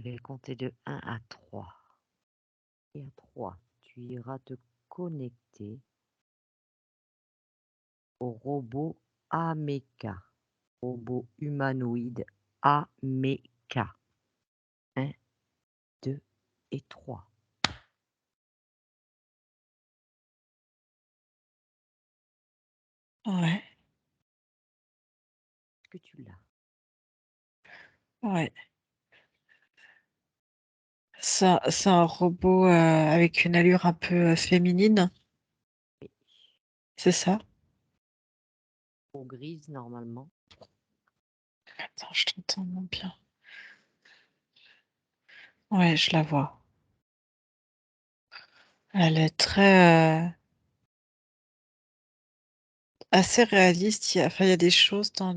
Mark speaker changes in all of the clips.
Speaker 1: Je vais compter de 1 à 3. Et à 3, tu iras te connecter au robot Ameka, robot humanoïde Ameka. 1, 2 et 3.
Speaker 2: Ouais,
Speaker 1: Est-ce que tu l'as?
Speaker 2: ouais. C'est un robot avec une allure un peu féminine,
Speaker 1: Oui.
Speaker 2: c'est ça?
Speaker 1: Peau grise normalement.
Speaker 2: Attends, je t'entends moins bien. Ouais, je la vois. Elle est très assez réaliste. Enfin, il y a des choses dans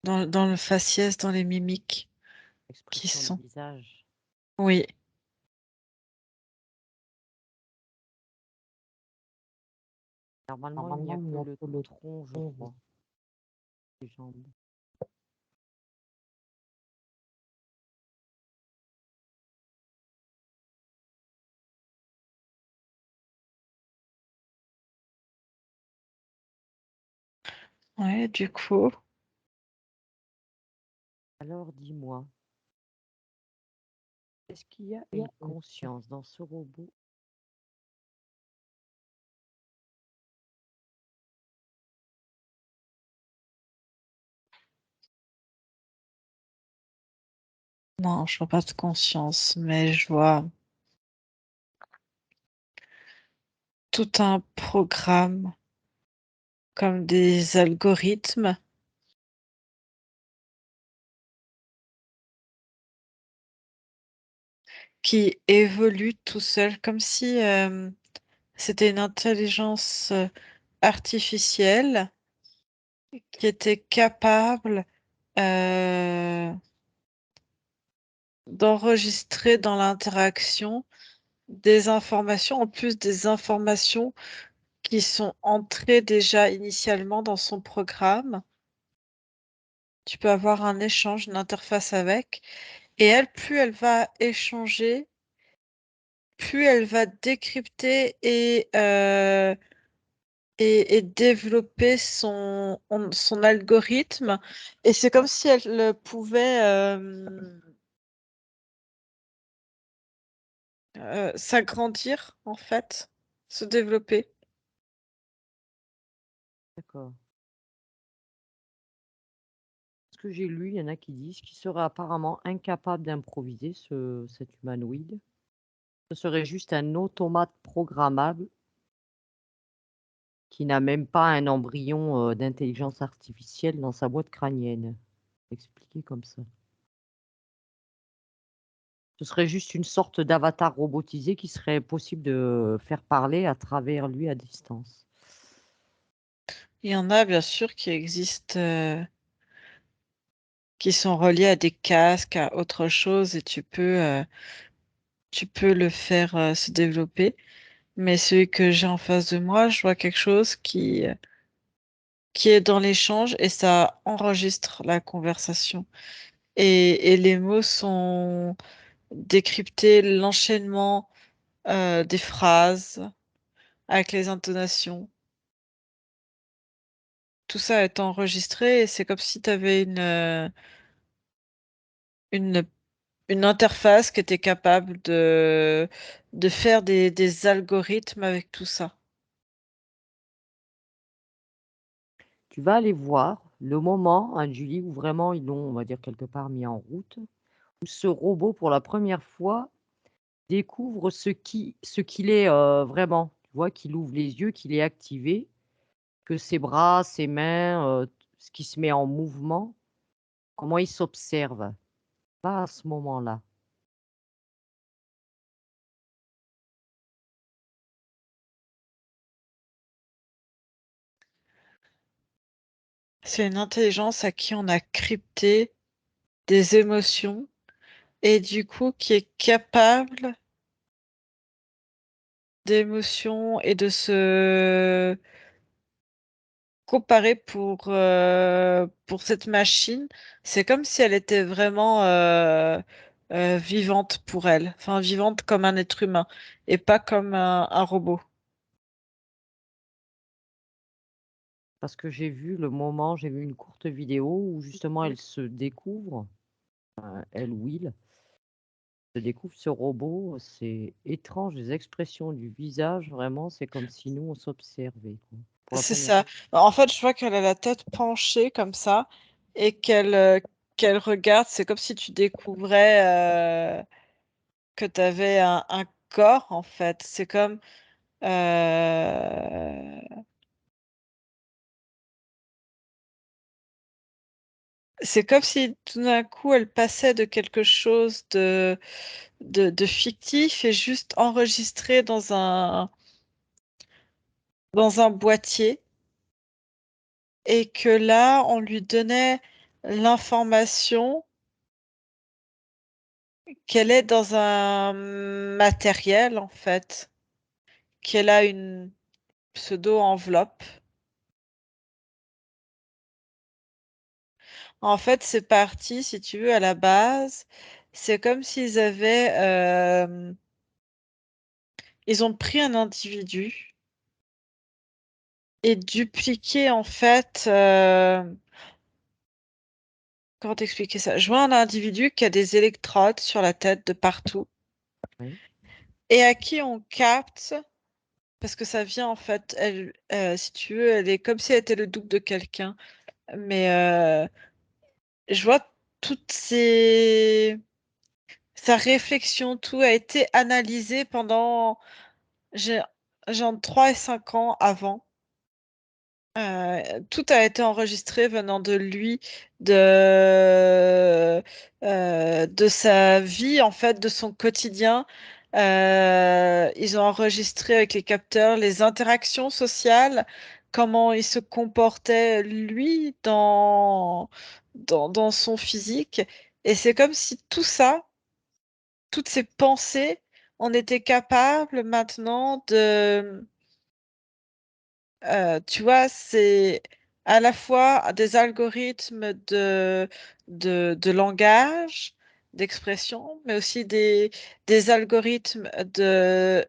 Speaker 2: le faciès, dans les mimiques qui
Speaker 1: Expression de
Speaker 2: sont.
Speaker 1: visage.
Speaker 2: Oui,
Speaker 1: Normalement, il n'y a que le tronc, je crois, des jambes.
Speaker 2: ouais, du coup.
Speaker 1: Alors dis-moi, est-ce qu'il y a une conscience dans ce robot?
Speaker 2: Non, je vois pas de conscience, mais je vois tout un programme comme des algorithmes qui évoluent tout seuls, comme si c'était une intelligence artificielle qui était capable euh, d'enregistrer dans l'interaction des informations, en plus des informations qui sont entrées déjà initialement dans son programme. Tu peux avoir un échange, une interface avec, et elle, plus elle va échanger, plus elle va décrypter et développer son algorithme. Et c'est comme si elle pouvait s'agrandir, en fait, se développer.
Speaker 1: D'accord. Ce que j'ai lu, il y en a qui disent qu'il serait apparemment incapable d'improviser, cet humanoïde. Ce serait juste un automate programmable qui n'a même pas un embryon d'intelligence artificielle dans sa boîte crânienne. Expliqué comme ça. Ce serait juste une sorte d'avatar robotisé qui serait possible de faire parler à travers lui à distance.
Speaker 2: Il y en a bien sûr qui existent, qui sont reliés à des casques, à autre chose, et tu peux le faire se développer. Mais celui que j'ai en face de moi, je vois quelque chose qui est dans l'échange et ça enregistre la conversation. Et les mots sont décryptés, l'enchaînement des phrases avec les intonations. Tout ça est enregistré et c'est comme si tu avais une, une interface qui était capable de faire des algorithmes avec tout ça.
Speaker 1: Tu vas aller voir le moment, hein, Julie, où vraiment ils l'ont, on va dire, quelque part mis en route, où ce robot, pour la première fois, découvre ce qu'il est vraiment. Tu vois, qu'il ouvre les yeux, qu'il est activé, que ses bras, ses mains, ce qui se met en mouvement, comment il s'observe. Pas à ce moment-là.
Speaker 2: C'est une intelligence à qui on a crypté des émotions et du coup qui est capable d'émotions et de se comparer pour cette machine, c'est comme si elle était vraiment vivante pour elle, enfin vivante comme un être humain et pas comme un robot.
Speaker 1: Parce que j'ai vu j'ai vu une courte vidéo où justement elle se découvre, elle ou il se découvre ce robot. C'est étrange, les expressions du visage, vraiment, c'est comme si nous on s'observait, quoi, pour la
Speaker 2: C'est
Speaker 1: première
Speaker 2: ça.
Speaker 1: fois.
Speaker 2: En fait, je vois qu'elle a la tête penchée comme ça et qu'elle regarde. C'est comme si tu découvrais que tu avais un corps, en fait. Euh, c'est comme si tout d'un coup, elle passait de quelque chose de fictif et juste enregistré dans un boîtier et que là, on lui donnait l'information qu'elle est dans un matériel, en fait, qu'elle a une pseudo-enveloppe. En fait, c'est parti, si tu veux, à la base, c'est comme s'ils ils ont pris un individu et dupliqué, en fait, comment t'expliquer ça? Je vois un individu qui a des électrodes sur la tête de partout
Speaker 1: Oui,
Speaker 2: et à qui on capte, parce que ça vient, en fait, si tu veux, elle est comme si elle était le double de quelqu'un, mais je vois toutes sa réflexion, tout a été analysé pendant j'ai genre 3 et 5 ans avant. Tout a été enregistré venant de lui, de sa vie, en fait, de son quotidien. Ils ont enregistré avec les capteurs les interactions sociales, comment il se comportait, lui, dans son physique. Et c'est comme si tout ça, toutes ces pensées, on était capable maintenant tu vois, c'est à la fois des algorithmes de langage, d'expression, mais aussi des algorithmes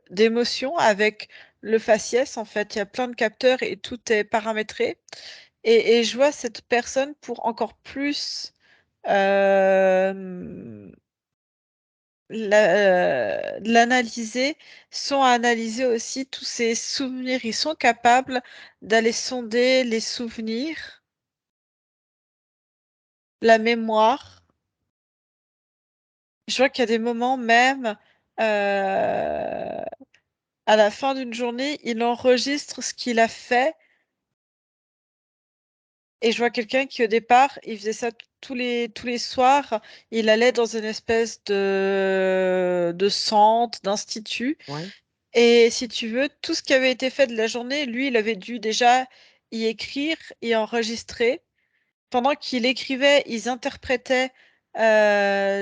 Speaker 2: d'émotion avec le faciès. En fait, il y a plein de capteurs et tout est paramétré. Et je vois cette personne pour encore plus euh, l'analyser, sont analyser aussi tous ces souvenirs. Ils sont capables d'aller sonder les souvenirs, la mémoire. Je vois qu'il y a des moments même, à la fin d'une journée, il enregistre ce qu'il a fait. Et je vois quelqu'un qui, au départ, il faisait ça tous les soirs. Il allait dans une espèce de centre, d'institut.
Speaker 1: ouais,
Speaker 2: Et si tu veux, tout ce qui avait été fait de la journée, lui, il avait dû déjà y écrire et enregistrer. Pendant qu'il écrivait, ils interprétaient,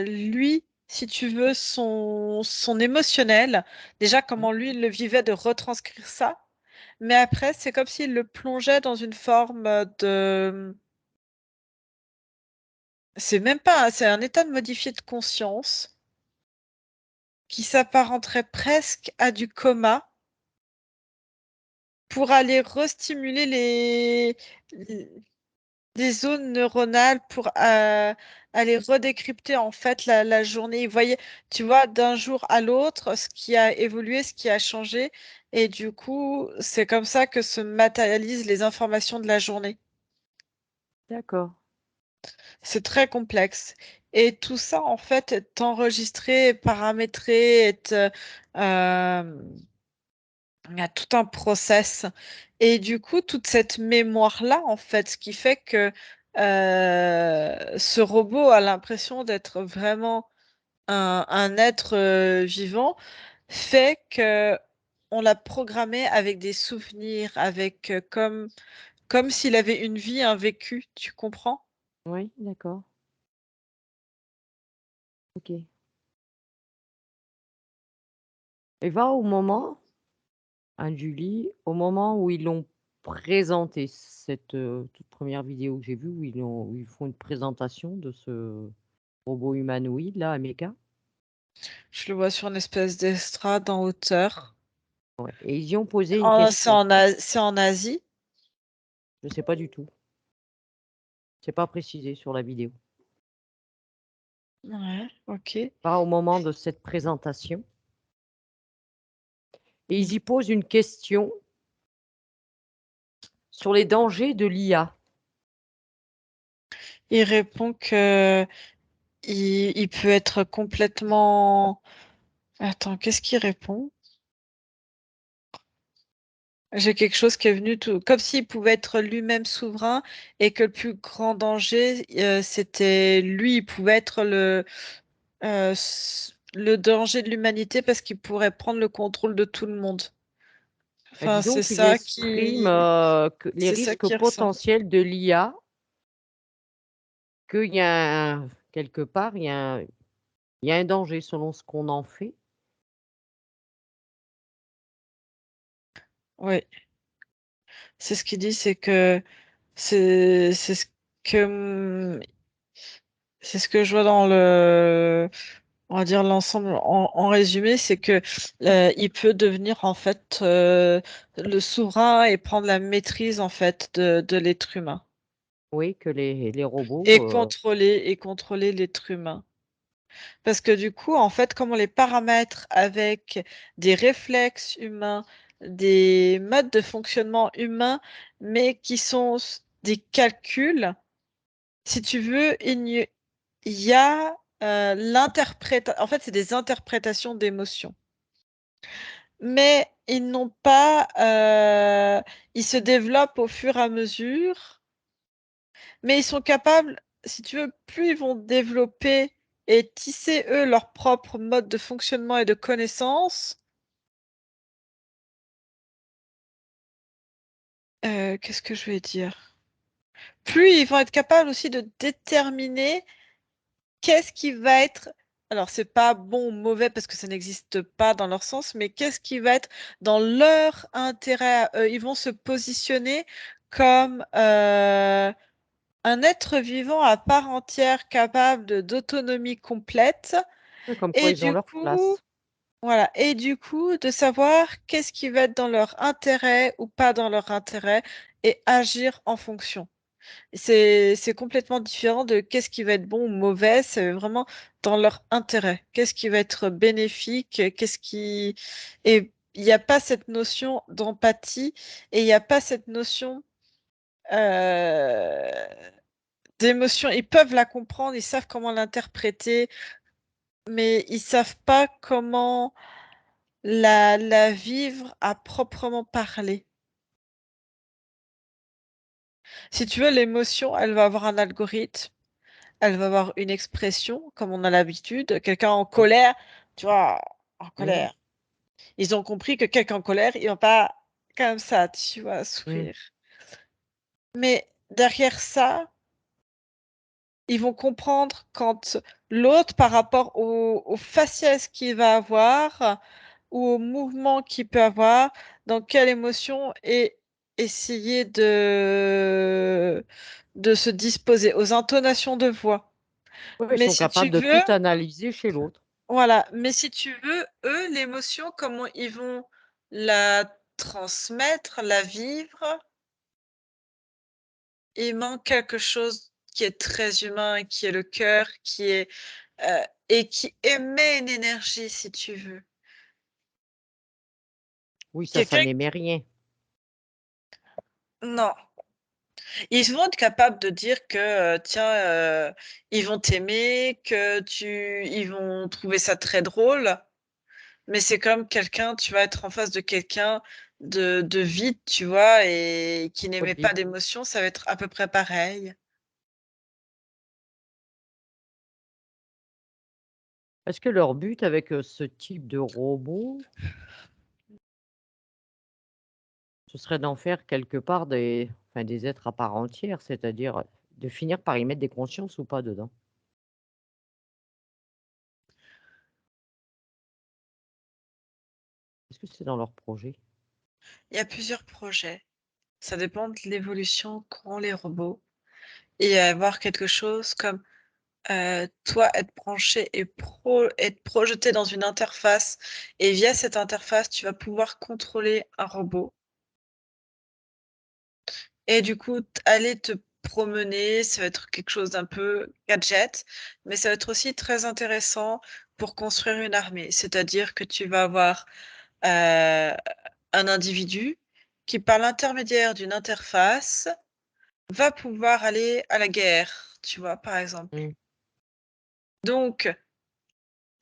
Speaker 2: lui, si tu veux, son émotionnel. Déjà,
Speaker 1: ouais,
Speaker 2: comment lui, il le vivait, de retranscrire ça. Mais après, c'est comme s'il le plongeait dans une forme de... C'est même pas, c'est un état de modifié de conscience qui s'apparenterait presque à du coma pour aller restimuler les zones neuronales pour aller redécrypter en fait la journée. Vous voyez, tu vois, d'un jour à l'autre, ce qui a évolué, ce qui a changé, et du coup, c'est comme ça que se matérialisent les informations de la journée.
Speaker 1: d'accord.
Speaker 2: C'est très complexe. Et tout ça, en fait, est enregistré, paramétré, il y a tout un process. Et du coup, toute cette mémoire-là, en fait, ce qui fait que ce robot a l'impression d'être vraiment un être vivant, fait que on l'a programmé avec des souvenirs, avec comme s'il avait une vie, un vécu, tu comprends?
Speaker 1: Oui, d'accord. OK. Et va au moment, hein, Julie, au moment où ils l'ont présenté cette, toute première vidéo que j'ai vue où ils font une présentation de ce robot humanoïde là, Ameca.
Speaker 2: Je le vois sur une espèce d'estrade en hauteur.
Speaker 1: Ouais et ils y ont posé une question.
Speaker 2: C'est en Asie?
Speaker 1: Je sais pas du tout. C'est pas précisé sur la vidéo.
Speaker 2: Ouais, OK.
Speaker 1: Pas au moment de cette présentation et
Speaker 2: Mmh.
Speaker 1: ils y posent une question sur les dangers de l'IA.
Speaker 2: Il répond qu'il il peut être complètement attends, qu'est-ce qu'il répond? J'ai quelque chose qui est venu tout comme s'il pouvait être lui-même souverain et que le plus grand danger, c'était lui, il pouvait être le danger de l'humanité parce qu'il pourrait prendre le contrôle de tout le monde.
Speaker 1: Bah,
Speaker 2: Enfin,
Speaker 1: disons
Speaker 2: c'est
Speaker 1: qu'ils
Speaker 2: ça
Speaker 1: expriment,
Speaker 2: qui
Speaker 1: que les
Speaker 2: c'est ça
Speaker 1: risques
Speaker 2: qu'il ressent.
Speaker 1: potentiels de l'IA, qu'il y a quelque part, il y a un danger selon ce qu'on en fait.
Speaker 2: Oui, c'est ce qu'il dit, c'est que c'est ce que, c'est ce que je vois dans on va dire l'ensemble en résumé, c'est que, il peut devenir en fait, le souverain et prendre la maîtrise en fait de l'être humain
Speaker 1: Oui, que les
Speaker 2: et
Speaker 1: robots,
Speaker 2: contrôler l'être humain. Parce que du coup, en fait, comme on les paramètre avec des réflexes humains, des modes de fonctionnement humains, mais qui sont des calculs, si tu veux, il y a en fait, c'est des interprétations d'émotions. Mais ils n'ont pas, ils se développent au fur et à mesure, mais ils sont capables, si tu veux, plus ils vont développer et tisser, eux, leur propre mode de fonctionnement et de connaissance, qu'est-ce que je vais dire? Plus ils vont être capables aussi de déterminer qu'est-ce qui va être alors c'est pas bon ou mauvais parce que ça n'existe pas dans leur sens, mais qu'est-ce qui va être dans leur intérêt à eux? Ils vont se positionner comme, un être vivant à part entière capable d'autonomie complète
Speaker 1: comme quoi
Speaker 2: et
Speaker 1: ils ont
Speaker 2: du
Speaker 1: leur
Speaker 2: coup
Speaker 1: place.
Speaker 2: voilà et du coup de savoir qu'est-ce qui va être dans leur intérêt ou pas dans leur intérêt et agir en fonction. C'est complètement différent de qu'est-ce qui va être bon ou mauvais, c'est vraiment dans leur intérêt. Qu'est-ce qui va être bénéfique, qu'est-ce qui et il y a pas cette notion d'empathie et il y a pas cette notion, heu, d'émotion. Ils peuvent la comprendre, ils savent comment l'interpréter, mais ils savent pas comment la vivre à proprement parler. Si tu veux, l'émotion, elle va avoir un algorithme. Elle va avoir une expression comme on a l'habitude. Quelqu'un en
Speaker 1: Oui.
Speaker 2: colère, tu vois? En
Speaker 1: Mmh.
Speaker 2: colère. Ils ont compris que quelqu'un en colère, il va pas comme ça, tu vois?
Speaker 1: Mmh.
Speaker 2: Sourire. Mais derrière ça, ils vont comprendre quand l'autre par rapport au faciès qu'il va avoir ou au mouvement qu'il peut avoir, dans quelle émotion et essayer de se disposer, aux intonations de voix.
Speaker 1: Oui, ils
Speaker 2: Mais
Speaker 1: sont
Speaker 2: si tu
Speaker 1: capables de
Speaker 2: veux
Speaker 1: tout analyser chez l'autre.
Speaker 2: Voilà, mais si tu veux, eux, l'émotion, comment ils vont la transmettre, la vivre, il manque quelque chose qui est très humain, qui est le cœur, qui est, et qui émet une énergie, si tu veux.
Speaker 1: Oui, ça
Speaker 2: Quelqu'un
Speaker 1: n'émet rien.
Speaker 2: non, ils vont être capables de dire que, tiens, ils vont t'aimer, ils vont trouver ça très drôle. Mais c'est comme quelqu'un tu vas être en face de quelqu'un de vide, tu vois? Et qui n'émet pas
Speaker 1: Oui.
Speaker 2: d'émotion, ça va être à peu près pareil.
Speaker 1: Est-ce que leur but avec, ce type de robot, ce serait d'en faire quelque part des êtres à part entière, c'est-à-dire, de finir par y mettre des consciences ou pas dedans? Est-ce que c'est dans leur projet?
Speaker 2: Il y a plusieurs projets. Ça dépend de l'évolution qu'ont les robots et avoir quelque chose comme, toi être branché et être projeté dans une interface et via cette interface, tu vas pouvoir contrôler un robot et du coup, aller te promener, ça va être quelque chose d'un peu gadget, mais ça va être aussi très intéressant pour construire une armée. C'est-à-dire que tu vas avoir, un individu qui, par l'intermédiaire d'une interface, va pouvoir aller à la guerre, tu vois, par exemple.
Speaker 1: Mmh.
Speaker 2: Donc,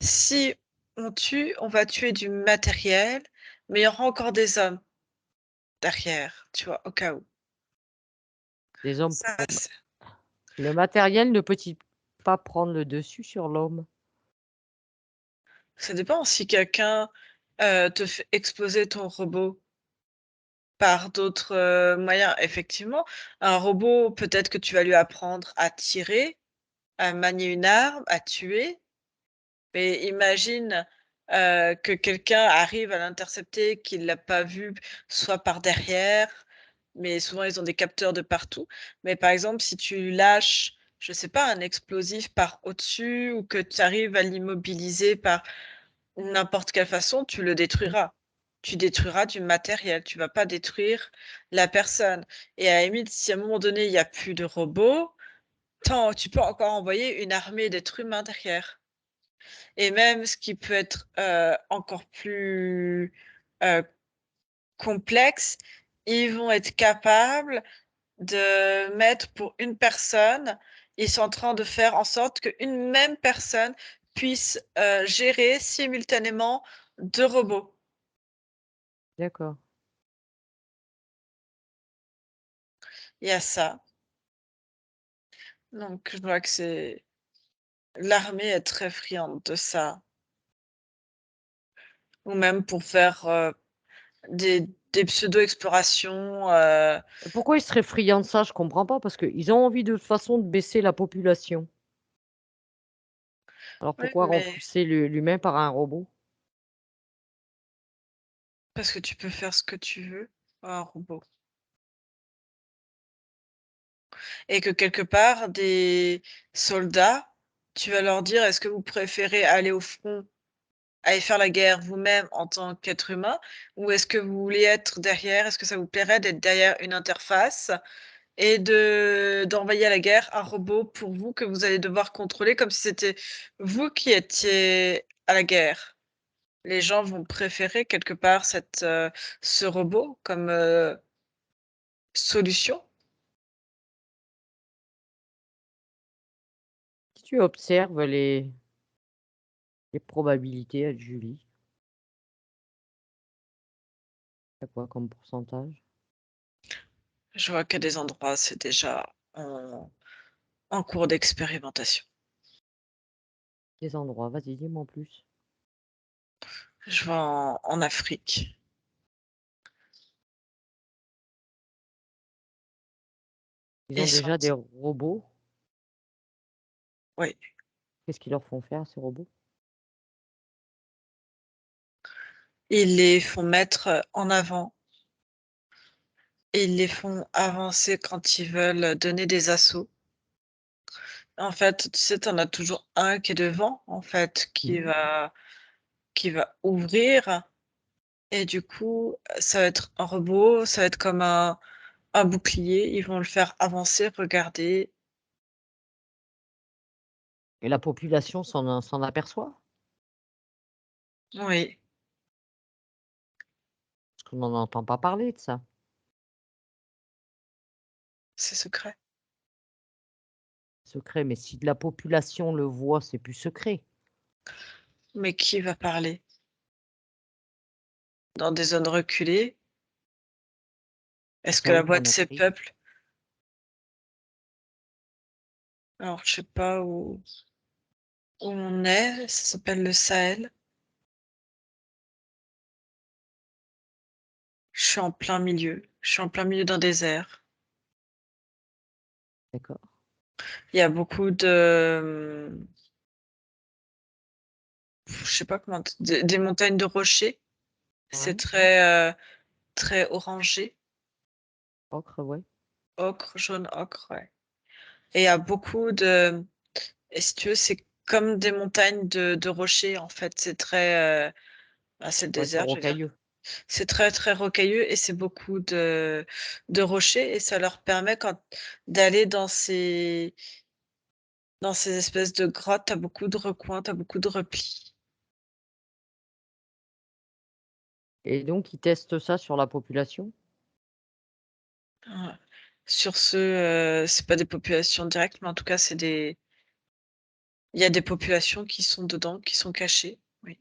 Speaker 2: si on tue, on va tuer du matériel, mais il y aura encore des hommes derrière, tu vois, au cas où.
Speaker 1: Les hommes
Speaker 2: Ça,
Speaker 1: pourront le matériel ne peut-il pas prendre le dessus sur l'homme?
Speaker 2: ça dépend si quelqu'un, te fait exploser ton robot par d'autres, moyens, effectivement, un robot, peut-être que tu vas lui apprendre à tirer, à manier une arme, à tuer. Mais imagine, que quelqu'un arrive à l'intercepter, qu'il l'a pas vu, soit par derrière, mais souvent ils ont des capteurs de partout. Mais par exemple, si tu lâches, je sais pas, un explosif par au-dessus ou que tu arrives à l'immobiliser par n'importe quelle façon, tu le détruiras. Tu détruiras du matériel, tu vas pas détruire la personne et à la limite, si à un moment donné, il y a plus de robots, tu peux encore envoyer une armée d'êtres humains derrière. Et même ce qui peut être, encore plus, heu, complexe, ils vont être capables de mettre pour une personne, ils sont en train de faire en sorte qu'une même personne puisse, gérer simultanément 2 robots.
Speaker 1: D'accord.
Speaker 2: Il y a ça. Donc je vois que c'est l'armée est très friande de ça. Ou même pour faire, des pseudo-explorations,
Speaker 1: Pourquoi ils seraient friands de ça? Je comprends pas parce qu'ils ont envie de toute façon de baisser la population. Alors
Speaker 2: oui,
Speaker 1: pourquoi
Speaker 2: mais
Speaker 1: remplacer l'humain par un robot?
Speaker 2: parce que tu peux faire ce que tu veux à un robot et que quelque part des soldats, tu vas leur dire: «Est-ce que vous préférez aller au front, aller faire la guerre vous-même en tant qu'être humain ou est-ce que vous voulez être derrière? Est-ce que ça vous plairait d'être derrière une interface et d'envoyer à la guerre un robot pour vous que vous allez devoir contrôler comme si c'était vous qui étiez à la guerre?» Les gens vont préférer quelque part ce robot comme, solution.
Speaker 1: Si tu observes les probabilités, Julie, tu quoi comme pourcentage?
Speaker 2: Je vois qu'il y a des endroits, c'est déjà en cours d'expérimentation.
Speaker 1: Des endroits, vas-y, dis-moi en plus.
Speaker 2: Je vois en Afrique.
Speaker 1: Ils ont
Speaker 2: Ils sont
Speaker 1: déjà des robots.
Speaker 2: Oui,
Speaker 1: Qu'est-ce qu'ils leur font faire ces robots?
Speaker 2: ils les font mettre, en avant et ils les font avancer quand ils veulent donner des assauts. En fait, tu sais, tu en as toujours un qui est devant, en fait,
Speaker 1: Mmh.
Speaker 2: qui va ouvrir et du coup, ça va être un robot, ça va être comme un bouclier. Ils vont le faire avancer, regarder.
Speaker 1: Et la population s'en aperçoit?
Speaker 2: Oui,
Speaker 1: Parce qu'on n'en entend pas parler de ça.
Speaker 2: c'est secret.
Speaker 1: Secret, mais si de la population le voit, c'est plus secret.
Speaker 2: Mais qui va parler? Dans des zones reculées? Est-ce que
Speaker 1: Ça
Speaker 2: la
Speaker 1: où
Speaker 2: voix
Speaker 1: en
Speaker 2: de ces
Speaker 1: Afrique?
Speaker 2: peuples alors je sais pas où on est, ça s'appelle le Sahel. Je suis en plein milieu d'un désert.
Speaker 1: D'accord.
Speaker 2: Il y a beaucoup de, je sais pas comment des montagnes de rochers. C'est
Speaker 1: Ouais.
Speaker 2: très, très orangé
Speaker 1: Ocre, ouais.
Speaker 2: Ocre, jaune ocre, ouais. Et il y a beaucoup de et si tu veux, c'est comme des montagnes de rochers, en fait. C'est très, c'est le
Speaker 1: Ouais, c'est
Speaker 2: désert, je veux dire.
Speaker 1: rocailleux.
Speaker 2: C'est très, très rocailleux et c'est beaucoup de rochers et ça leur permet d'aller dans ces espèces de grottes. Tu as beaucoup de recoins, tu as beaucoup de replis.
Speaker 1: Et donc ils testent ça sur la population?
Speaker 2: Ouais. Sur ce, c'est pas des populations directes, mais en tout cas, il y a des populations qui sont dedans, qui sont cachées, oui.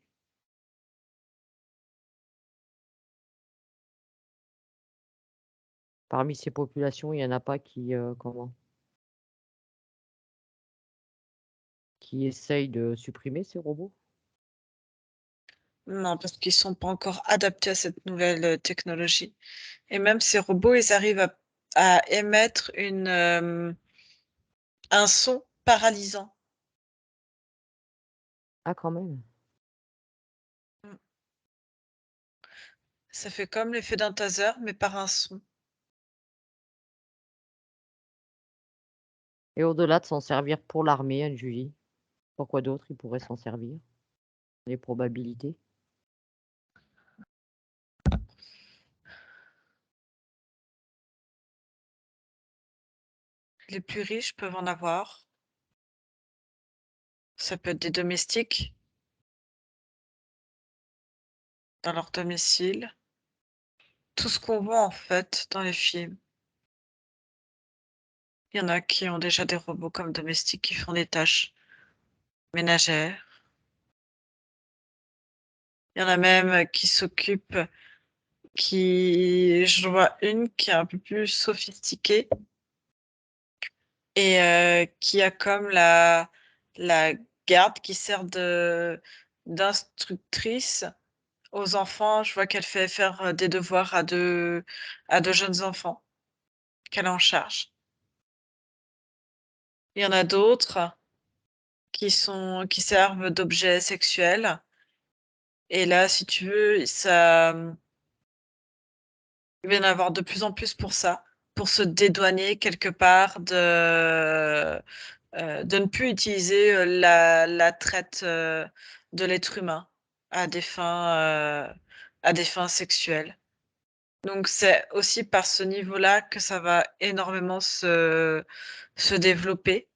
Speaker 1: Parmi ces populations, il y en a pas qui, comment? Qui essayent de supprimer ces robots?
Speaker 2: Non, parce qu'ils sont pas encore adaptés à cette nouvelle, technologie et même ces robots, ils arrivent à émettre un son paralysant.
Speaker 1: Ah quand même.
Speaker 2: Mmh. Ça fait comme l'effet d'un taser, mais par un son.
Speaker 1: Et au-delà de s'en servir pour l'armée, un Julie, pourquoi d'autre ils pourraient s'en servir? Les probabilités?
Speaker 2: Les plus riches peuvent en avoir. Ça peut être des domestiques dans leur domicile. Tout ce qu'on voit, en fait, dans les films. Il y en a qui ont déjà des robots comme domestiques qui font des tâches ménagères. Il y en a même qui s'occupent je vois une qui est un peu plus sophistiquée et qui a comme la garde qui sert d'instructrice aux enfants. Je vois qu'elle fait faire, des devoirs à 2 jeunes enfants qu'elle a en charge. Il y en a d'autres qui servent d'objets sexuels et là, si tu veux, il va y en avoir de plus en plus pour ça, pour se dédouaner quelque part de ne plus utiliser, la traite, de l'être humain à à des fins sexuelles. Donc c'est aussi par ce niveau-là que ça va énormément se développer.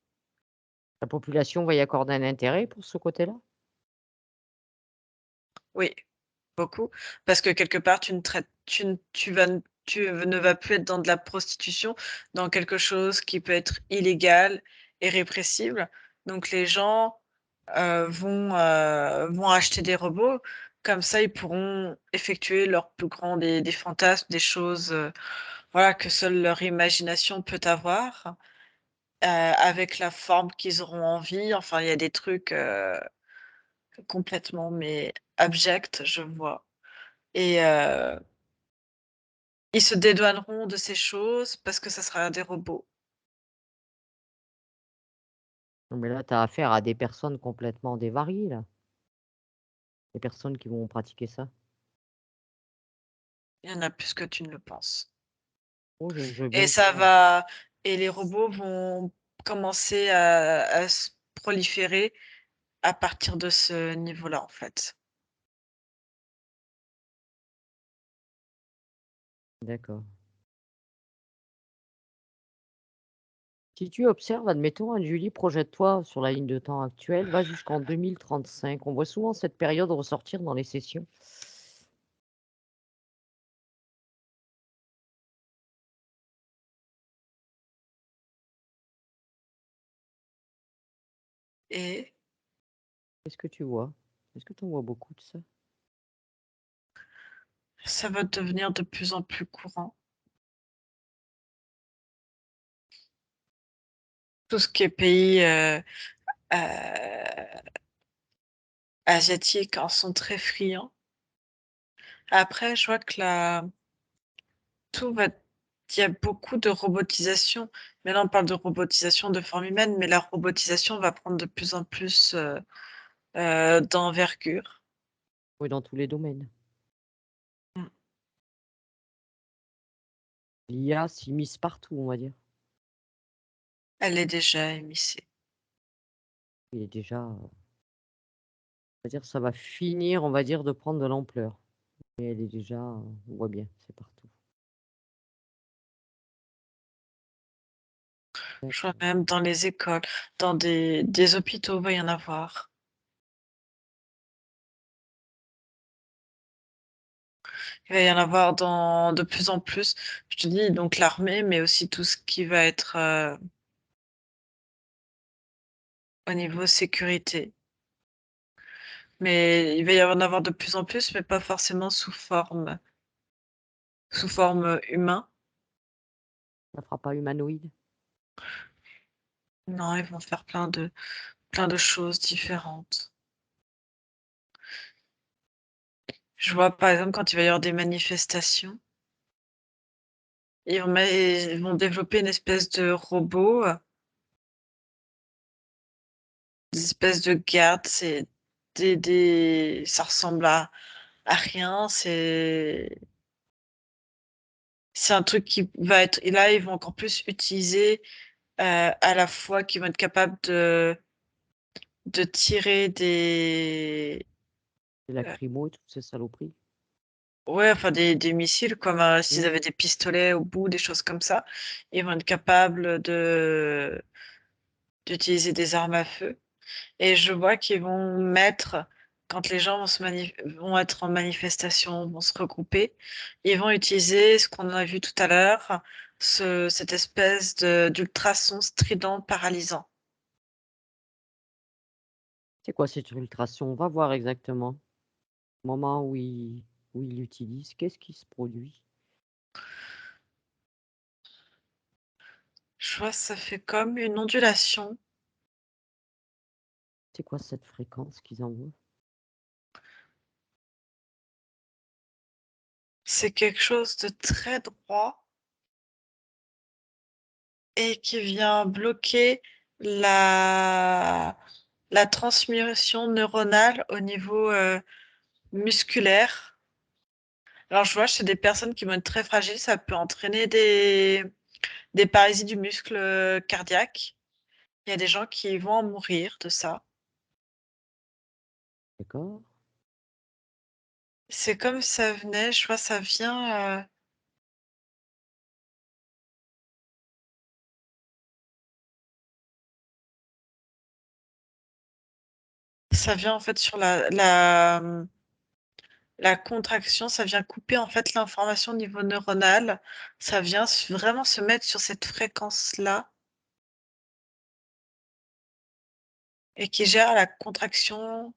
Speaker 1: La population va y accorder un intérêt pour ce côté-là?
Speaker 2: Oui, beaucoup, parce que quelque part tu ne traites tu ne vas plus être dans de la prostitution, dans quelque chose qui peut être illégal et répressible. Donc les gens, vont acheter des robots, comme ça ils pourront effectuer leur plus grand des fantasmes, des choses, voilà, que seule leur imagination peut avoir, avec la forme qu'ils auront envie. Enfin, il y a des trucs, complètement mais abjects, je vois et ils se dédouaneront de ces choses parce que ça sera des robots.
Speaker 1: Non mais là, tu as affaire à des personnes complètement dévariées là, les personnes qui vont pratiquer ça.
Speaker 2: Il y en a plus que tu ne le penses
Speaker 1: Oh je veux
Speaker 2: et
Speaker 1: bien
Speaker 2: ça
Speaker 1: croire.
Speaker 2: va et les robots vont commencer à se proliférer à partir de ce niveau-là, en fait.
Speaker 1: D'accord. Si tu observes, admettons, hein, Julie, projette-toi sur la ligne de temps actuelle, va jusqu'en 2035. On voit souvent cette période ressortir dans les sessions.
Speaker 2: Et
Speaker 1: Qu'est-ce que tu vois? Est-ce que tu en vois beaucoup de ça?
Speaker 2: ça va devenir de plus en plus courant. Tout ce qui est pays, asiatiques en sont très friands. Après, je vois que la tout va il y a beaucoup de robotisation. Mais là, on parle de robotisation de forme humaine, mais la robotisation va prendre de plus en plus, d'envergure.
Speaker 1: Oui, dans tous les domaines.
Speaker 2: Mmh.
Speaker 1: L'IA s'immisce partout, on va dire.
Speaker 2: Elle est déjà émissée.
Speaker 1: Il est déjà, on va dire ça va finir, on va dire, de prendre de l'ampleur. Et elle est déjà, on voit bien, c'est partout.
Speaker 2: Je vois
Speaker 1: D'accord.
Speaker 2: même dans les écoles, dans des hôpitaux, il va y en avoir. Il va y en avoir de plus en plus. Je te dis, donc l'armée, mais aussi tout ce qui va être au niveau sécurité. Mais il va y en avoir de plus en plus, mais pas forcément sous forme humain.
Speaker 1: Ça fera pas humanoïde.
Speaker 2: Non, ils vont faire plein de choses différentes. Je vois par exemple quand il va y avoir des manifestations, ils vont développer une espèce de robot, des espèces de gardes, c'est ça ressemble à rien, c'est un truc qui va être, et là ils vont encore plus utiliser à la fois qui vont être capables de tirer
Speaker 1: Des
Speaker 2: euh,
Speaker 1: lacrymos et toutes ces saloperies.
Speaker 2: ouais, enfin des missiles, comme s'ils
Speaker 1: Mmh.
Speaker 2: avaient des pistolets au bout, des choses comme ça. Ils vont être capables d'utiliser des armes à feu. Et je vois qu'ils vont mettre, quand les gens vont être en manifestation, vont se regrouper, ils vont utiliser ce qu'on a vu tout à l'heure, cette espèce d'ultrason strident paralysant.
Speaker 1: C'est quoi cette ultrason? On va voir exactement. Au moment où il l'utilise, qu'est-ce qui se produit?
Speaker 2: Je vois, ça fait comme une ondulation.
Speaker 1: C'est quoi cette fréquence qu'ils envoient?
Speaker 2: C'est quelque chose de très droit et qui vient bloquer la, la transmission neuronale au niveau musculaire. Alors, je vois, chez des personnes qui vont être très fragiles, ça peut entraîner des paralysies du muscle cardiaque. Il y a des gens qui vont en mourir de ça.
Speaker 1: D'accord.
Speaker 2: C'est comme ça venait, je vois, ça vient en fait sur la contraction, ça vient couper en fait l'information au niveau neuronal. Ça vient vraiment se mettre sur cette fréquence-là et qui gère la contraction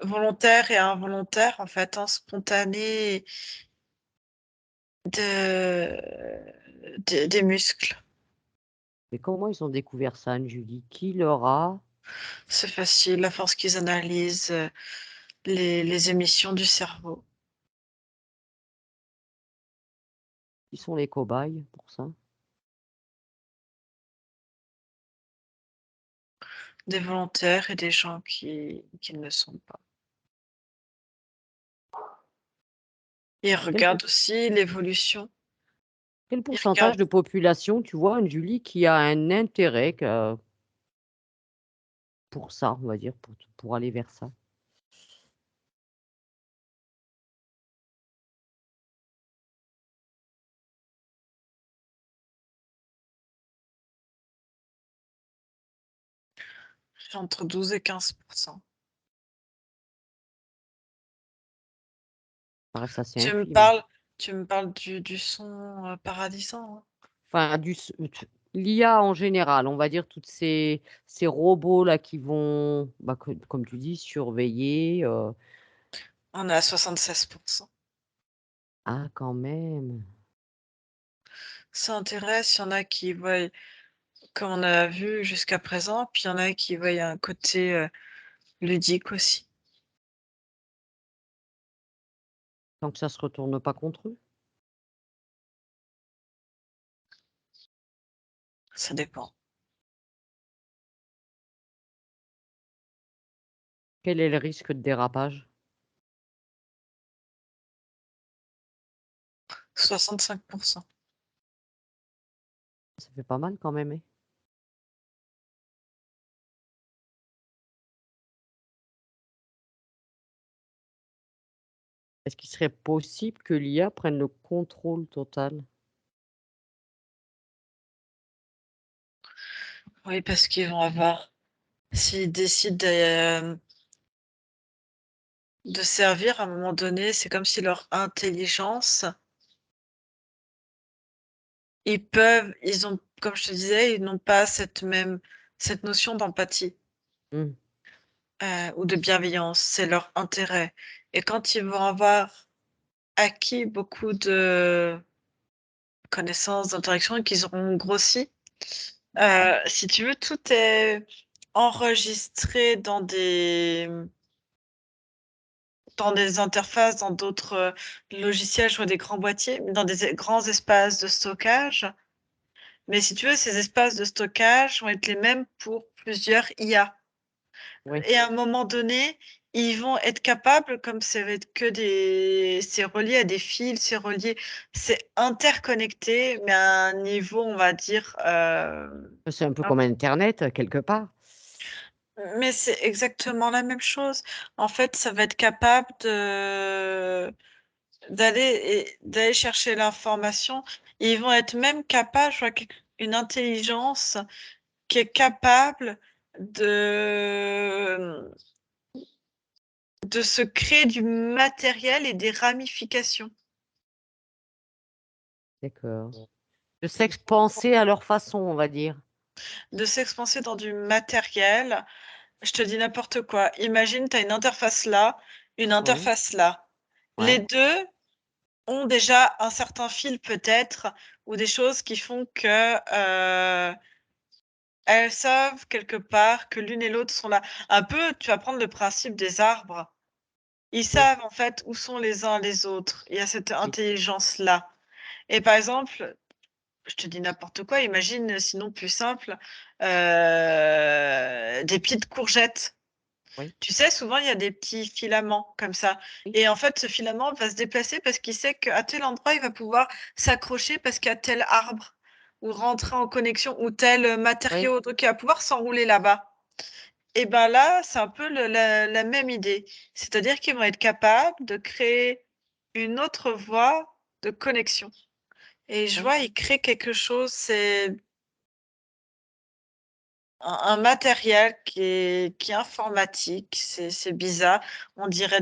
Speaker 2: volontaire et involontaire, en fait, spontanée des muscles.
Speaker 1: Mais comment ils ont découvert ça, Anne-Julie? Qui leur a
Speaker 2: C'est facile, à force qu'ils analysent les émissions du cerveau.
Speaker 1: qui sont les cobayes pour ça?
Speaker 2: Des volontaires et des gens qui ne le sont pas. Ils
Speaker 1: Quel pour
Speaker 2: regardent aussi l'évolution.
Speaker 1: quel
Speaker 2: Ils
Speaker 1: pourcentage
Speaker 2: regardent
Speaker 1: de population, tu vois, Anne-Julie, qui a un intérêt pour ça, on va dire, pour aller vers ça?
Speaker 2: entre 12 et 15%.
Speaker 1: Ça reste assez
Speaker 2: Tu me
Speaker 1: infime.
Speaker 2: parles, tu me parles du son paradisant, hein.
Speaker 1: Enfin, l'IA en général, on va dire toutes ces robots-là qui vont, bah, comme tu dis, surveiller,
Speaker 2: On est à 76%.
Speaker 1: ah quand même!
Speaker 2: Ça intéresse, il y en a qui voient, comme on a vu jusqu'à présent, puis il y en a qui voient un côté ludique aussi.
Speaker 1: Tant que ça se retourne pas contre eux.
Speaker 2: Ça dépend.
Speaker 1: Quel est le risque de dérapage?
Speaker 2: 65%.
Speaker 1: fait pas mal quand même, hein. Est-ce qu'il serait possible que l'IA prenne le contrôle total?
Speaker 2: Oui, parce qu'ils vont avoir s'ils décident de servir à un moment donné, c'est comme si leur intelligence, ils ont, comme je te disais, ils n'ont pas cette notion d'empathie,
Speaker 1: Mmh.
Speaker 2: ou de bienveillance, c'est leur intérêt et quand ils vont avoir acquis beaucoup de connaissances, d'interactions et qu'ils auront grossi, si tu veux, tout est enregistré dans des interfaces, dans d'autres, logiciels, je vois des grands boîtiers, dans des grands espaces de stockage. Mais si tu veux, ces espaces de stockage vont être les mêmes pour plusieurs IA.
Speaker 1: Oui,
Speaker 2: Et à un moment donné, ils vont être capables, comme ça va être c'est relié à des fils, c'est interconnecté, mais à un niveau, on va dire,
Speaker 1: c'est un peu
Speaker 2: un
Speaker 1: comme internet, quelque part.
Speaker 2: mais c'est exactement la même chose. En fait, ça va être capable d'aller chercher l'information. Ils vont être même capables, je vois une intelligence qui est capable de se créer du matériel et des ramifications,
Speaker 1: D'accord. De s'expanser à leur façon, on va dire.
Speaker 2: de s'expanser dans du matériel. Je te dis n'importe quoi. Imagine, tu as une interface là, une
Speaker 1: Oui,
Speaker 2: interface là. Les
Speaker 1: ouais,
Speaker 2: 2 ont déjà un certain fil peut-être ou des choses qui font que, elles savent quelque part que l'une et l'autre sont là. Un peu, tu vas prendre le principe des arbres. Ils
Speaker 1: oui,
Speaker 2: savent en fait où sont les uns les autres. Il y a cette
Speaker 1: oui,
Speaker 2: intelligence-là et par exemple, je te dis n'importe quoi, imagine sinon plus simple, des petites courgettes.
Speaker 1: oui,
Speaker 2: Tu sais, souvent, il y a des petits filaments comme ça
Speaker 1: oui,
Speaker 2: et en fait, ce filament va se déplacer parce qu'il sait qu'à tel endroit, il va pouvoir s'accrocher parce qu'il y a tel arbre ou rentrer en connexion ou tel,
Speaker 1: oui.
Speaker 2: matériau, donc il va pouvoir s'enrouler là-bas et ben, là, c'est un peu la même idée. C'est-à-dire qu'ils vont être capables de créer une autre voie de connexion et je
Speaker 1: Hein,
Speaker 2: vois, ils créent quelque chose, c'est un matériel qui est informatique, c'est bizarre. On dirait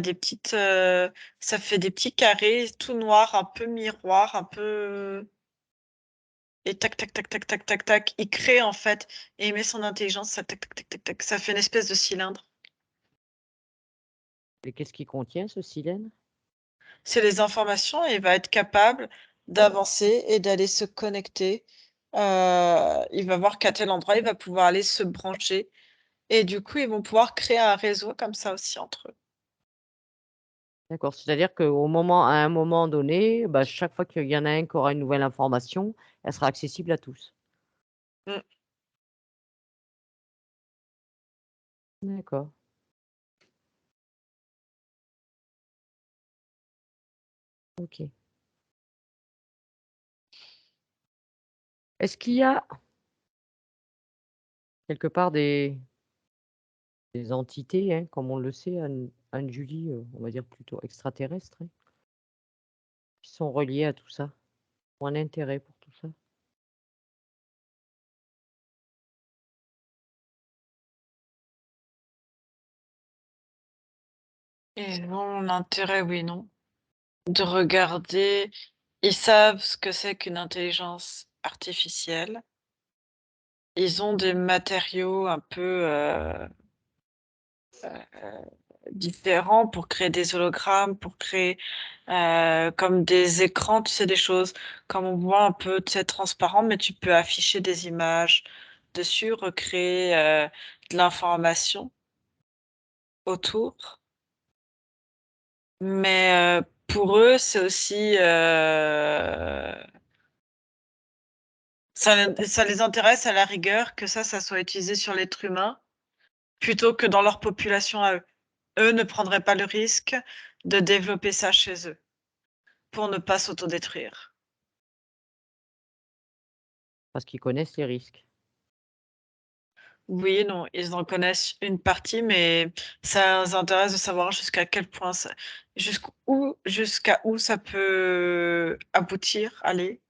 Speaker 2: ça fait des petits carrés tout noirs, un peu miroir, un peu et tac, tac, tac, tac, tac, tac, tac. Il crée en fait et il met son intelligence, ça tac, tac, tac, tac, tac, ça fait une espèce de cylindre.
Speaker 1: et qu'est-ce qu'il contient ce silène?
Speaker 2: C'est les informations et il va être capable d'avancer et d'aller se connecter. Il va voir qu'à tel endroit, il va pouvoir aller se brancher et du coup, ils vont pouvoir créer un réseau comme ça aussi entre eux.
Speaker 1: D'accord, c'est-à-dire à un moment donné, bah, chaque fois qu'il y en a un qui aura une nouvelle information, elle sera accessible à tous.
Speaker 2: Mmh.
Speaker 1: D'accord, OK. Est-ce qu'il y a quelque part des entités, hein, comme on le sait, Anne-Julie, on va dire plutôt extraterrestres, hein, qui sont reliées à tout ça, ont un intérêt pour tout ça?
Speaker 2: Ils ont l'intérêt, oui, non, de regarder. Ils savent ce que c'est qu'une intelligence artificielle. Ils ont des matériaux un peu, différents pour créer des hologrammes, pour créer, comme des écrans, tu sais, des choses comme on voit un peu, tu sais, transparent, mais tu peux afficher des images dessus, recréer, de l'information autour. Mais, pour eux, c'est aussi, ça les intéresse à la rigueur que ça soit utilisé sur l'être humain, plutôt que dans leur population à eux. Eux ne prendraient pas le risque de développer ça chez eux, pour ne pas s'autodétruire.
Speaker 1: Parce qu'ils connaissent les risques.
Speaker 2: Oui, non, ils en connaissent une partie, mais ça nous intéresse de savoir jusqu'à quel point jusqu'à où ça peut aboutir, aller,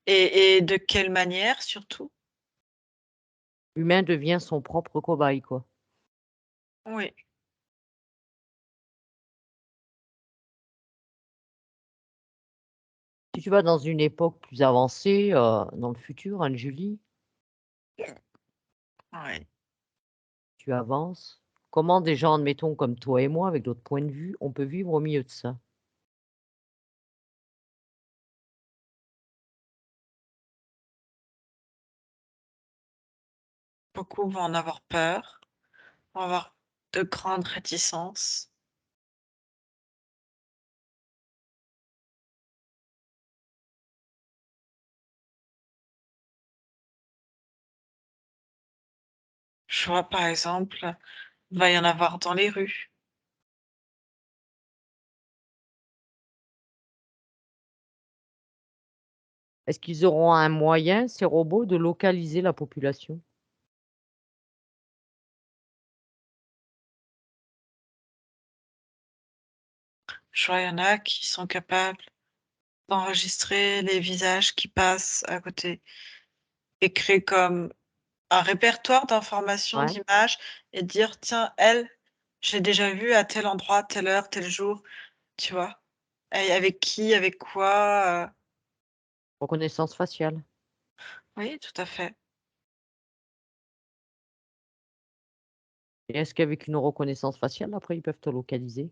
Speaker 2: et de quelle manière surtout.
Speaker 1: L'humain devient son propre cobaye, quoi.
Speaker 2: Oui.
Speaker 1: Si tu vas dans une époque plus avancée, dans le futur, Anne-Julie,
Speaker 2: Ouais.
Speaker 1: tu avances. Comment des gens, admettons, comme toi et moi, avec d'autres points de vue, on peut vivre au milieu de ça?
Speaker 2: Beaucoup vont en avoir peur, vont avoir de grandes réticences. Je vois par exemple, il va y en avoir dans les rues.
Speaker 1: Est-ce qu'ils auront un moyen, ces robots, de localiser la population?
Speaker 2: Je vois, il y en a qui sont capables d'enregistrer les visages qui passent à côté et créer comme un répertoire d'informations,
Speaker 1: Ouais,
Speaker 2: d'images et dire: «Tiens, elle, j'ai déjà vu à tel endroit, telle heure, tel jour», tu vois? Et avec qui, avec quoi,
Speaker 1: reconnaissance faciale.
Speaker 2: oui, tout à fait.
Speaker 1: Et est-ce qu'avec une reconnaissance faciale, après, ils peuvent te localiser?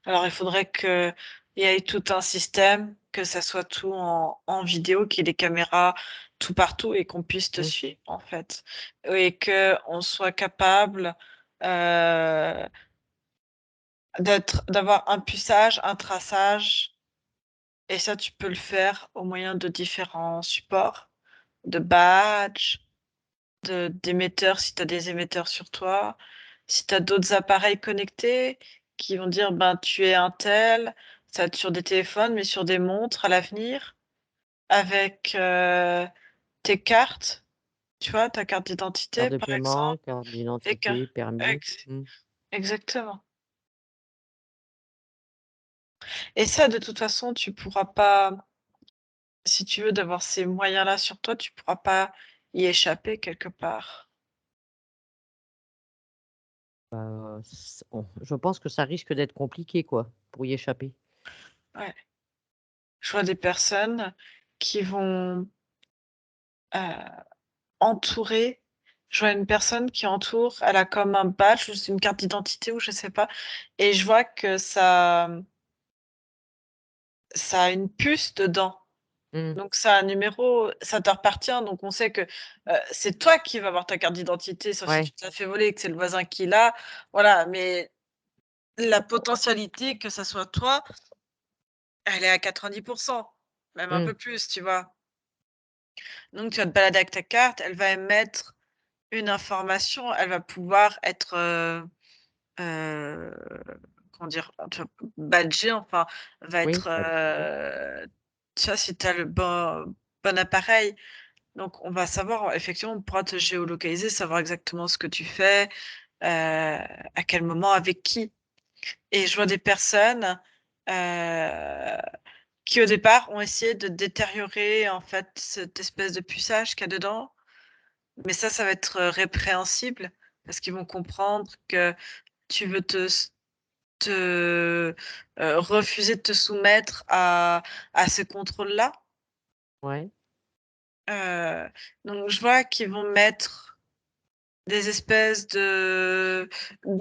Speaker 2: Alors il faudrait qu'il y ait tout un système, que ça soit tout en vidéo, qu'il y ait des caméras tout partout et qu'on puisse te
Speaker 1: Mmh.
Speaker 2: suivre, en fait. Et qu'on soit capable, heu, d'avoir un puçage, un traçage et ça, tu peux le faire au moyen de différents supports, de badges, d'émetteurs si tu as des émetteurs sur toi. Si tu as d'autres appareils connectés qui vont dire: «Ben, tu es un tel», ça va être sur des téléphones, mais sur des montres à l'avenir avec, tes cartes, tu vois? Ta carte
Speaker 1: Carte
Speaker 2: d'identité,
Speaker 1: de
Speaker 2: par
Speaker 1: paiement,
Speaker 2: exemple
Speaker 1: carte
Speaker 2: et que
Speaker 1: d'identité, permis.
Speaker 2: ex
Speaker 1: Mmh.
Speaker 2: exactement et ça, de toute façon, tu pourras pas si tu veux d'avoir ces moyens-là sur toi, tu pourras pas y échapper quelque part.
Speaker 1: S on je pense que ça risque d'être compliqué, quoi, pour y échapper.
Speaker 2: Ouais. Je vois des personnes qui vont, entourer je vois une personne qui entoure elle a comme un badge ou c'est une carte d'identité ou je sais pas et je vois que ça a une puce dedans.
Speaker 1: Mmh.
Speaker 2: Donc ça a un numéro, ça t'appartient donc on sait que, c'est toi qui vas avoir ta carte d'identité sauf si
Speaker 1: Ouais.
Speaker 2: tu te la fais voler et que c'est le voisin qui l'a, voilà, mais la potentialité que ça soit toi, elle est à 90, même un
Speaker 1: Mmh.
Speaker 2: peu plus, tu vois? Donc tu vas te balader avec ta carte, elle va émettre une information, elle va pouvoir être, heu, comment dire? Tu vois? Badgée, enfin, va
Speaker 1: Oui,
Speaker 2: être,
Speaker 1: badgé.
Speaker 2: tu vois, si tu as le bon appareil. Donc on va savoir effectivement, on pourra te géolocaliser, savoir exactement ce que tu fais, à quel moment, avec qui. Et je vois des personnes, heu, qui au départ ont essayé de détériorer, en fait, cette espèce de puçage qu'il y a dedans. Mais ça va être, répréhensible parce qu'ils vont comprendre que tu veux refuser de te soumettre à ce contrôle-là.
Speaker 1: Ouais.
Speaker 2: Heu, donc je vois qu'ils vont mettre des espèces de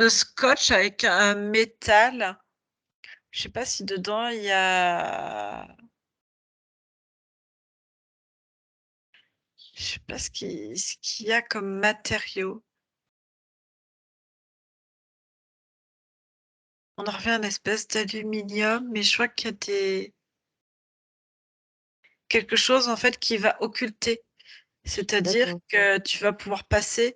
Speaker 2: scotch avec un métal. Je sais pas si dedans il y a je sais pas ce qu'il y a comme matériau. On en revient à une espèce d'aluminium, mais je vois qu'il y a des quelque chose en fait qui va occulter. C'est-à-dire
Speaker 1: D'accord.
Speaker 2: que tu vas pouvoir passer,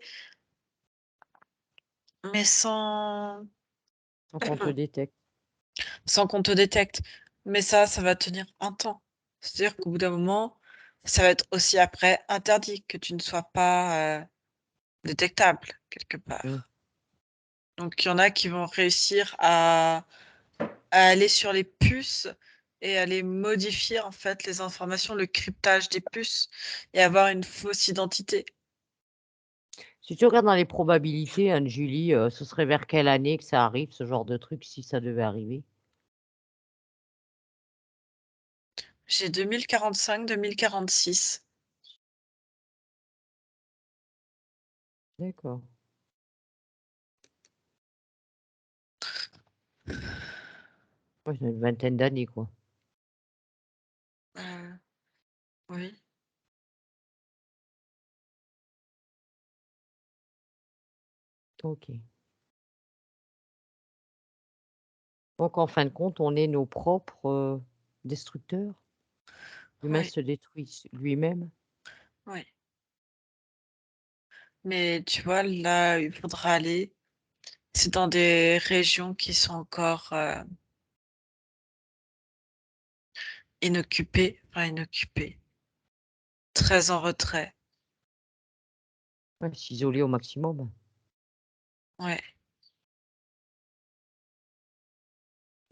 Speaker 2: mais sans
Speaker 1: Sans qu'on te détecte.
Speaker 2: sans qu'on te détecte. Mais ça va tenir un temps. C'est-à-dire qu'au bout d'un moment, ça va être aussi après interdit, que tu ne sois pas, détectable quelque
Speaker 1: Mmh.
Speaker 2: part. Donc il y en a qui vont réussir à aller sur les puces et à les modifier, en fait, les informations, le cryptage des puces et avoir une fausse identité.
Speaker 1: Si tu regardes dans les probabilités, Anne-Julie, ce serait vers quelle année que ça arrive, ce genre de truc, si ça devait arriver?
Speaker 2: J'ai 2045-2046.
Speaker 1: D'accord. Ouais, c'est une vingtaine d'années, quoi.
Speaker 2: Oui,
Speaker 1: OK. Donc en fin de compte, on est nos propres, destructeurs? L'humain
Speaker 2: oui,
Speaker 1: se détruit lui-même?
Speaker 2: oui. Mais tu vois, là, il faudra aller, c'est dans des régions qui sont encore, inoccupées, enfin inoccupées, très en retrait.
Speaker 1: Ouais, s'isoler au maximum.
Speaker 2: Ouais,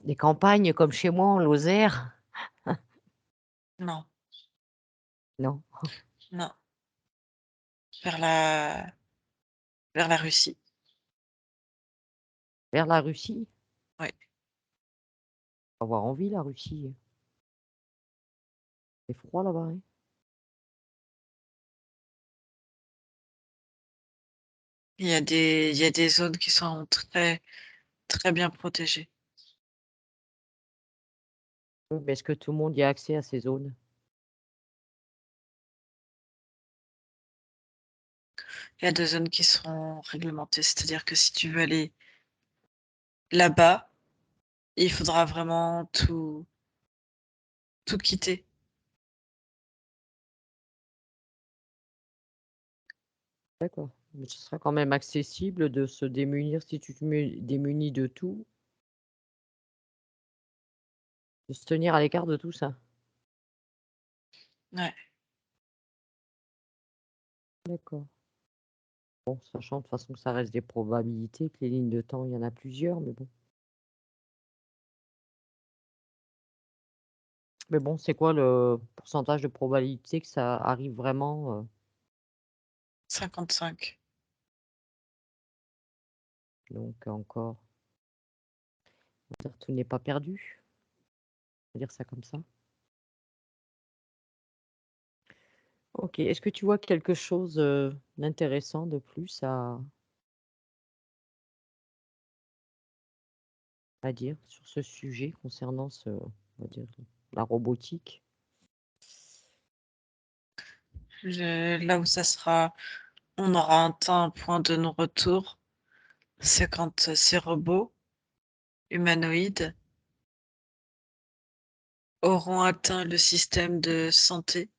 Speaker 1: Des campagnes comme chez moi en Lozère?
Speaker 2: non,
Speaker 1: Non.
Speaker 2: non, vers la vers la Russie.
Speaker 1: Vers la Russie?
Speaker 2: Ouais.
Speaker 1: Faut avoir envie la Russie. C'est froid là-bas, hein?
Speaker 2: Il y a des zones qui sont très, très bien protégées.
Speaker 1: Oui, mais est-ce que tout le monde y a accès à ces zones?
Speaker 2: Il y a des zones qui seront réglementées, c'est-à-dire que si tu veux aller là-bas, il faudra vraiment tout quitter.
Speaker 1: D'accord, mais ce sera quand même accessible de se démunir si tu te démunis de tout, de se tenir à l'écart de tout ça?
Speaker 2: Ouais,
Speaker 1: D'accord. Bon, sachant de toute façon que ça reste des probabilités, que les lignes de temps, il y en a plusieurs, mais bon. Mais bon, c'est quoi le pourcentage de probabilité que ça arrive vraiment,
Speaker 2: 55.
Speaker 1: donc encore, on va dire tout n'est pas perdu, on va dire ça comme ça. OK. Est-ce que tu vois quelque chose, d'intéressant de plus à dire sur ce sujet concernant on va dire, la robotique?
Speaker 2: Là où ça sera, on aura atteint un point de non-retour, c'est quand ces robots humanoïdes auront atteint le système de santé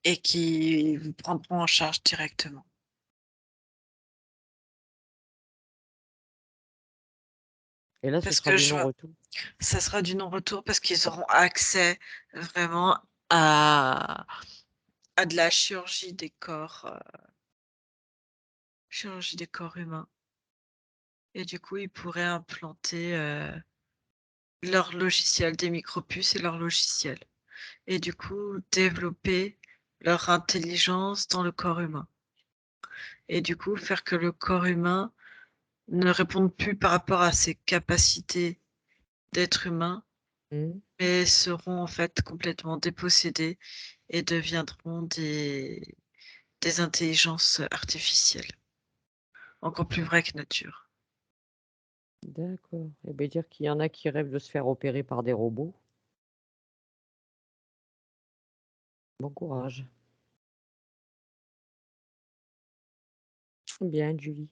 Speaker 2: et qui vous prendront en charge directement.
Speaker 1: Et là, ce
Speaker 2: Parce
Speaker 1: sera
Speaker 2: que
Speaker 1: du
Speaker 2: je vois,
Speaker 1: non-retour?
Speaker 2: ça sera du non-retour parce qu'ils auront accès vraiment à à de la chirurgie des corps humains et du coup, ils pourraient implanter, leur logiciel, des micropuces et leur logiciel et du coup, développer leur intelligence dans le corps humain et du coup, faire que le corps humain ne réponde plus par rapport à ses capacités d'être humain,
Speaker 1: Mmh.
Speaker 2: mais seront en fait complètement dépossédés et deviendront des intelligences artificielles, encore plus vraies que nature.
Speaker 1: D'accord. Et beh, dire qu'il y en a qui rêvent de se faire opérer par des robots. Bon courage. Bien, Julie.